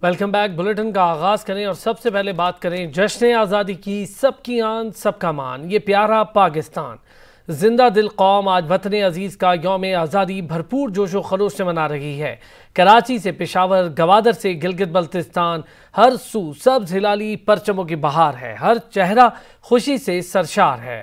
Welcome back. Bulletin کا آغاز کریں اور سب سے پہلے بات کریں جشن آزادی کی۔ سب کی آن سب کا مان، یہ پیارا پاکستان، زندہ دل قوم آج وطن عزیز کا یوم آزادی بھرپور جوش و خروش سے منا رہی ہے۔ کراچی سے پشاور، گوادر سے گلگت بلتستان، ہر سو سبز ہلالی پرچموں کی بہار ہے، ہر چہرہ خوشی سے سرشار ہے۔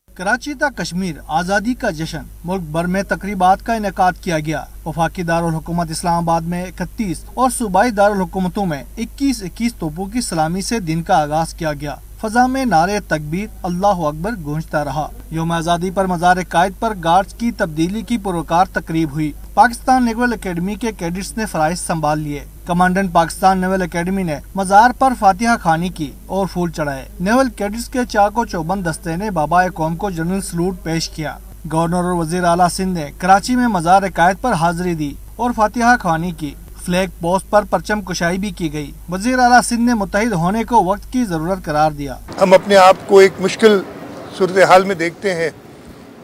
کراچی تا کشمیر آزادی کا جشن، ملک بھر میں تقریبات کا انعقاد کیا گیا۔ وفاقی دارالحکومت اسلام آباد میں 31 اور صوبائی دارالحکومتوں میں 21 توپوں کی سلامی سے دن کا آغاز کیا گیا۔ فضا میں نعرے تکبیر اللہ اکبر گونجتا رہا۔ یوم آزادی پر مزار قائد پر گارڈز کی تبدیلی کی پروکار تقریب ہوئی۔ پاکستان نیول اکیڈمی کے کیڈٹس نے فرائض سنبھال لیے۔ کمانڈنٹ پاکستان نیول اکیڈمی نے مزار پر فاتحہ خوانی کی اور پھول چڑھائے۔ نیول کیڈٹس کے چاق و چوبند دستے نے بابا قوم کو جنرل سلوٹ پیش کیا۔ گورنر اور وزیر اعلیٰ سندھ نے کراچی میں مزار قائد پر حاضری دی اور فاتحہ خوانی کی۔ فلیگ پوسٹ پر پرچم کشائی بھی کی گئی۔ وزیر اعلیٰ سندھ نے متحد ہونے کو وقت کی ضرورت قرار دیا۔ ہم اپنے آپ کو ایک مشکل صورتحال میں دیکھتے ہیں،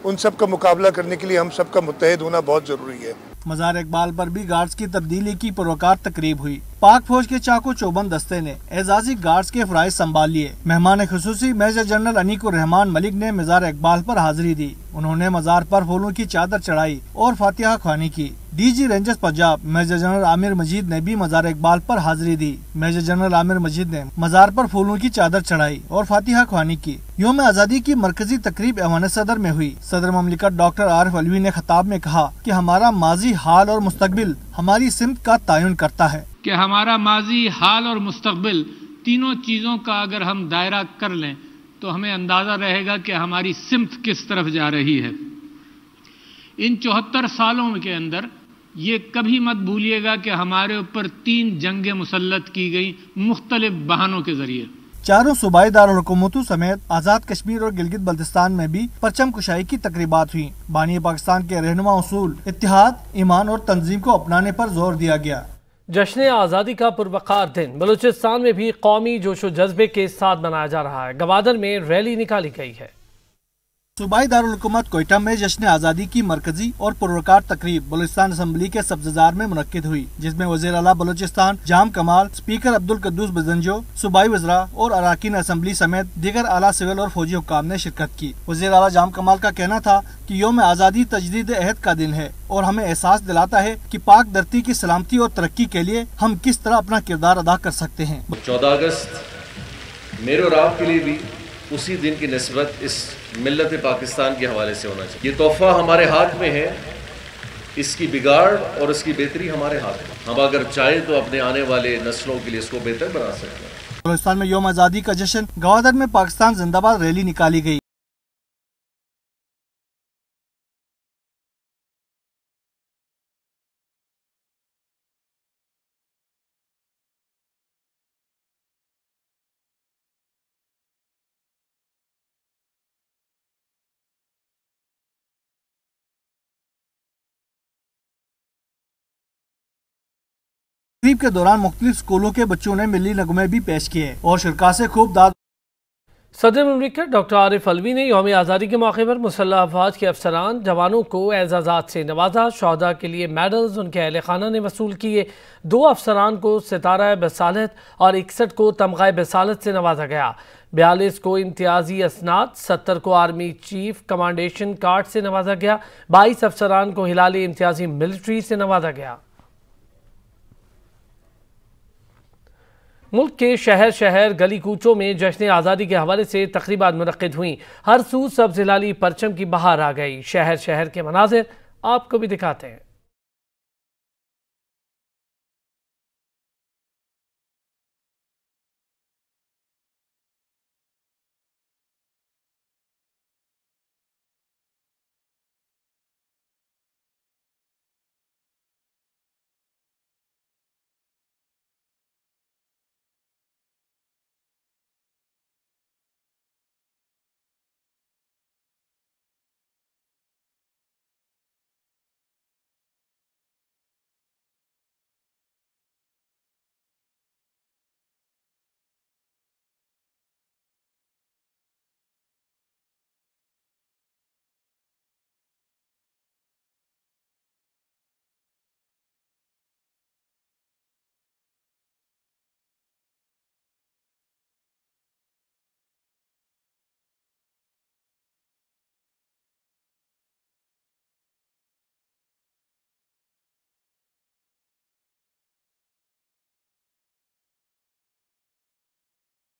ان سب کا مقابلہ کرنے کے لیے ہم سب کا متحد ہونا بہت ضروری ہے۔ مزار اقبال پر بھی گارڈز کی تبدیلی کی پروکار تقریب ہوئی۔ پاک فوج کے چاق و چوبند دستے نے اعزازی گارڈز کے فرائض سنبھال لیے۔ مہمان خصوصی میجر جنرل انیک الرحمان ملک نے مزار اقبال پر حاضری دی۔ انہوں نے مزار پر پھولوں کی چادر چڑھائی اور فاتحہ خوانی کی۔ D G Rangers Punjab major general Amir Majeed نے بھی مزار اقبال پر حاضری دی۔ میجر جنرل عامر مجید نے مزار پر پھولوں کی چادر چڑھائی اور فاتحہ خوانی کی۔ یوم آزادی کی مرکزی تقریب ایوان صدر میں ہوئی۔ صدر مملکت ڈاکٹر عارف علوی نے خطاب میں کہا کہ ہمارا ماضی، حال اور مستقبل ہماری سمت کا تعین کرتا ہے۔ کہ ہمارا ماضی، حال اور مستقبل تینوں چیزوں کا اگر ہم دائرہ کر لیں تو ہمیں اندازہ رہے گا کہ ہماری سمت کس طرف جا رہی ہے۔ ان 74 سالوں کے اندر یہ کبھی مت بھولیے گا کہ ہمارے اوپر 3 جنگیں مسلط کی گئی مختلف بہانوں کے ذریعے۔ چاروں صوبائی دارالحکومتوں سمیت آزاد کشمیر اور گلگت بلتستان میں بھی پرچم کشائی کی تقریبات ہوئیں۔ بانی پاکستان کے رہنما اصول اتحاد، ایمان اور تنظیم کو اپنانے پر زور دیا گیا۔ جشن آزادی کا پروقار دن بلوچستان میں بھی قومی جوش و جذبے کے ساتھ منایا جا رہا ہے۔ گوادر میں ریلی نکالی گئی ہے۔ صوبائی دارالحکومت کوئٹہ میں جشن آزادی کی مرکزی اور پروقار تقریب بلوچستان اسمبلی کے سبززار میں منعقد ہوئی، جس میں وزیر اعلیٰ بلوچستان جام کمال، اسپیکر عبدالقدوس بزنجو، صوبائی وزراء اور اراکین اسمبلی سمیت دیگر اعلیٰ سول اور فوجی حکام نے شرکت کی۔ وزیر اعلیٰ جام کمال کا کہنا تھا کہ یوم آزادی تجدید عہد کا دن ہے اور ہمیں احساس دلاتا ہے کہ پاک دھرتی کی سلامتی اور ترقی کے لیے ہم کس طرح اپنا کردار ادا کر سکتے ہیں۔ 14 اگست میرے اور آپ کے لیے بھی اسی دن کی نسبت اس ملت پاکستان کے حوالے سے ہونا چاہیے۔ یہ تحفہ ہمارے ہاتھ میں ہے، اس کی بگاڑ اور اس کی بہتری ہمارے ہاتھ میں۔ ہم اگر چاہیں تو اپنے آنے والے نسلوں کے لیے اس کو بہتر بنا سکتے ہیں۔ بلوچستان میں یوم آزادی کا جشن، گوادر میں پاکستان زندہ باد ریلی نکالی گئی۔ تقریب کے دوران مختلف اسکولوں کے بچوں نے ملی نغمے بھی پیش کیے اور شرکاء سے خوب داد۔ صدر مملکت ڈاکٹر عارف علوی نے یوم آزادی کے موقع پر مسلح افواج کے افسران جوانوں کو اعزازات سے نوازا۔ شہداء کے لیے میڈلز ان کے اہل خانہ نے وصول کیے۔ 2 افسران کو ستارہ بصالت اور 61 کو تمغہ بصالت سے نوازا گیا۔ 42 کو امتیازی اسناد، 70 کو آرمی چیف کمانڈیشن کارڈ سے نوازا گیا۔ 22 افسران کو ہلال امتیازی ملٹری سے نوازا گیا۔ ملک کے شہر شہر گلی کوچوں میں جشن آزادی کے حوالے سے تقریبات منعقد ہوئیں۔ ہر سو سبز ہلالی پرچم کی بہار آ گئی۔ شہر شہر کے مناظر آپ کو بھی دکھاتے ہیں۔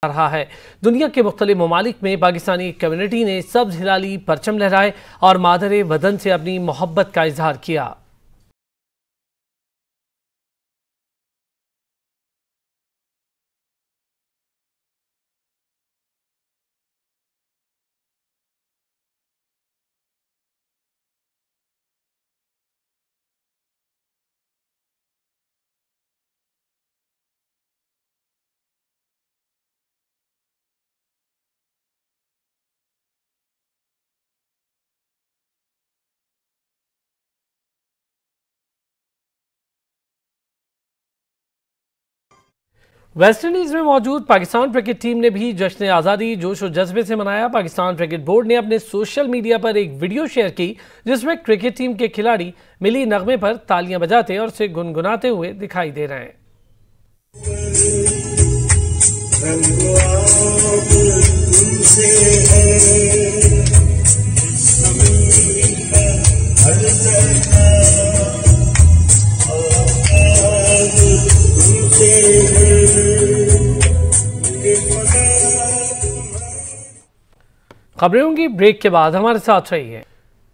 رہا ہے۔ دنیا کے مختلف ممالک میں پاکستانی کمیونٹی نے سبز ہلالی پرچم لہرائے اور مادر وطن سے اپنی محبت کا اظہار کیا۔ ویسٹ انڈیز میں موجود پاکستان کرکٹ ٹیم نے بھی جشن آزادی جوش و جذبے سے منایا۔ پاکستان کرکٹ بورڈ نے اپنے سوشل میڈیا پر ایک ویڈیو شیئر کی جس میں کرکٹ ٹیم کے کھلاڑی ملی نغمے پر تالیاں بجاتے اور اسے گنگناتے ہوئے دکھائی دے رہے ہیں۔ خبریں ہوں گی بریک کے بعد، ہمارے ساتھ رہی ہے۔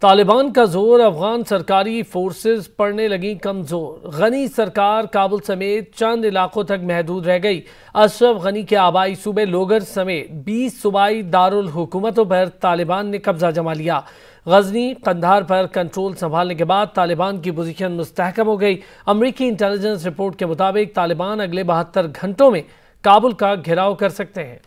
طالبان کا زور، افغان سرکاری فورسز پڑنے لگیں کمزور۔ غنی سرکار کابل سمیت چند علاقوں تک محدود رہ گئی۔ اشرف غنی کے آبائی صوبے لوگر سمیت 20 صوبائی دارالحکومتوں پر طالبان نے قبضہ جما لیا۔ غزنی، قندھار پر کنٹرول سنبھالنے کے بعد طالبان کی پوزیشن مستحکم ہو گئی۔ امریکی انٹیلیجنس رپورٹ کے مطابق طالبان اگلے 72 گھنٹوں میں کابل کا گھیراؤ کر سکتے ہیں۔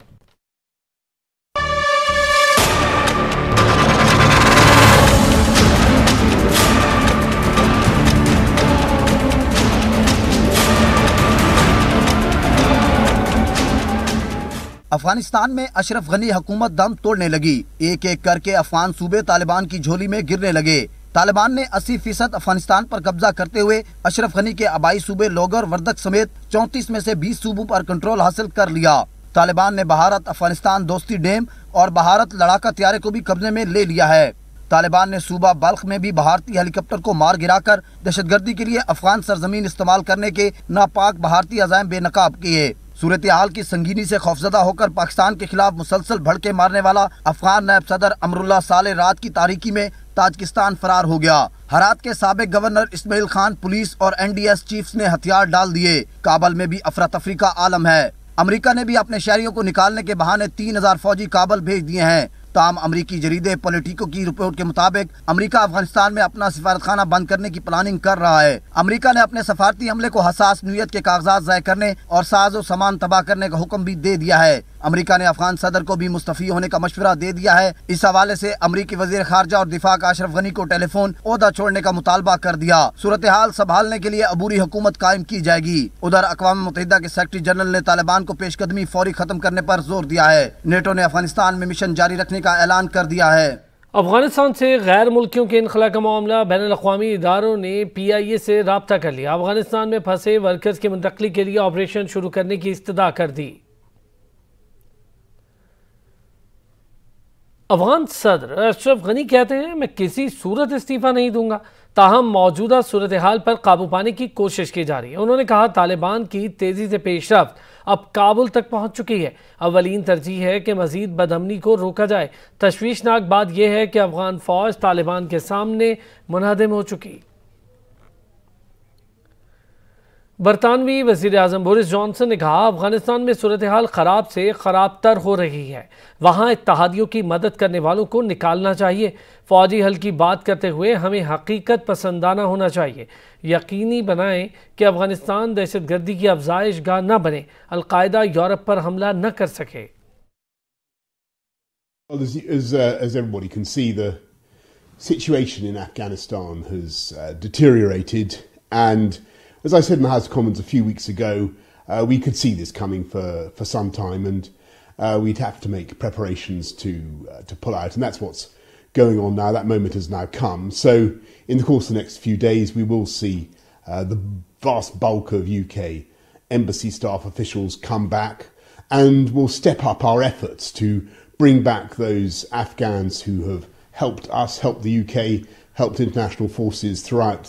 افغانستان میں اشرف غنی حکومت دم توڑنے لگی۔ ایک ایک کر کے افغان صوبے طالبان کی جھولی میں گرنے لگے۔ طالبان نے 80% افغانستان پر قبضہ کرتے ہوئے اشرف غنی کے آبائی صوبے لوگر، وردک سمیت 34 میں سے 20 صوبوں پر کنٹرول حاصل کر لیا۔ طالبان نے بھارت افغانستان دوستی ڈیم اور بھارت لڑاکا طیارے کو بھی قبضے میں لے لیا ہے۔ طالبان نے صوبہ بلخ میں بھی بھارتی ہیلی کاپٹر کو مار گرا کر دہشت گردی کے لیے افغان سرزمین استعمال کرنے کے ناپاک بھارتی عزائم بے نقاب کیے۔ صورتحال کی سنگینی سے خوفزدہ ہو کر پاکستان کے خلاف مسلسل بھڑکے مارنے والا افغان نائب صدر امراللہ صالح رات کی تاریکی میں تاجکستان فرار ہو گیا۔ ہرات کے سابق گورنر اسماعیل خان پولیس اور NDS چیفز نے ہتھیار ڈال دیے۔ کابل میں بھی افراتفری کا عالم ہے۔ امریکہ نے بھی اپنے شہریوں کو نکالنے کے بہانے 3000 فوجی کابل بھیج دیے ہیں۔ تاہم امریکی جریدے پولیٹیکو کی رپورٹ کے مطابق امریکہ افغانستان میں اپنا سفارت خانہ بند کرنے کی پلاننگ کر رہا ہے۔ امریکہ نے اپنے سفارتی عملے کو حساس نوعیت کے کاغذات ضائع کرنے اور ساز و سامان تباہ کرنے کا حکم بھی دے دیا ہے۔ امریکہ نے افغان صدر کو بھی مستعفی ہونے کا مشورہ دے دیا ہے۔ اس حوالے سے امریکی وزیر خارجہ اور دفاع کا اشرف غنی کو ٹیلی فون عہدہ چھوڑنے کا مطالبہ کر دیا۔ صورتحال سنبھالنے کے لیے عبوری حکومت قائم کی جائے گی۔ ادھر اقوام متحدہ کے سیکرٹری جنرل نے طالبان کو پیش قدمی فوری ختم کرنے پر زور دیا ہے۔ نیٹو نے افغانستان میں مشن جاری رکھنے کا اعلان کر دیا ہے۔ افغانستان سے غیر ملکیوں کے انخلاء کا معاملہ، بین الاقوامی اداروں نے PIA سے رابطہ کر لیا۔ افغانستان میں پھنسے ورکرز کی منتقلی کے لیے آپریشن شروع کرنے کی استدعا کر دی۔ افغان صدر اشرف غنی کہتے ہیں میں کسی صورت استعفیٰ نہیں دوں گا، تاہم موجودہ صورتحال پر قابو پانے کی کوشش کی جا رہی ہے۔ انہوں نے کہا طالبان کی تیزی سے پیش رفت اب کابل تک پہنچ چکی ہے۔ اولین ترجیح ہے کہ مزید بدامنی کو روکا جائے۔ تشویشناک بات یہ ہے کہ افغان فوج طالبان کے سامنے منہدم ہو چکی۔ برطانوی وزیر اعظم بورس جانسن نے کہا افغانستان میں صورتحال خراب سے خراب تر ہو رہی ہے، وہاں اتحادیوں کی مدد کرنے والوں کو نکالنا چاہیے۔ فوجی حل کی بات کرتے ہوئے ہمیں حقیقت پسندانہ ہونا چاہیے، یقینی بنائیں کہ افغانستان دہشت گردی کی افزائش گاہ نہ بنے، القاعدہ یورپ پر حملہ نہ کر سکے۔ As everybody can see, the situation in Afghanistan has deteriorated, and as I said in the House of Commons a few weeks ago, we could see this coming for some time, and we'd have to make preparations to pull out, and that's what's going on now. That moment has now come. So in the course of the next few days, we will see the vast bulk of UK embassy staff officials come back, and we'll step up our efforts to bring back those Afghans who have helped us, helped the UK, helped international forces throughout.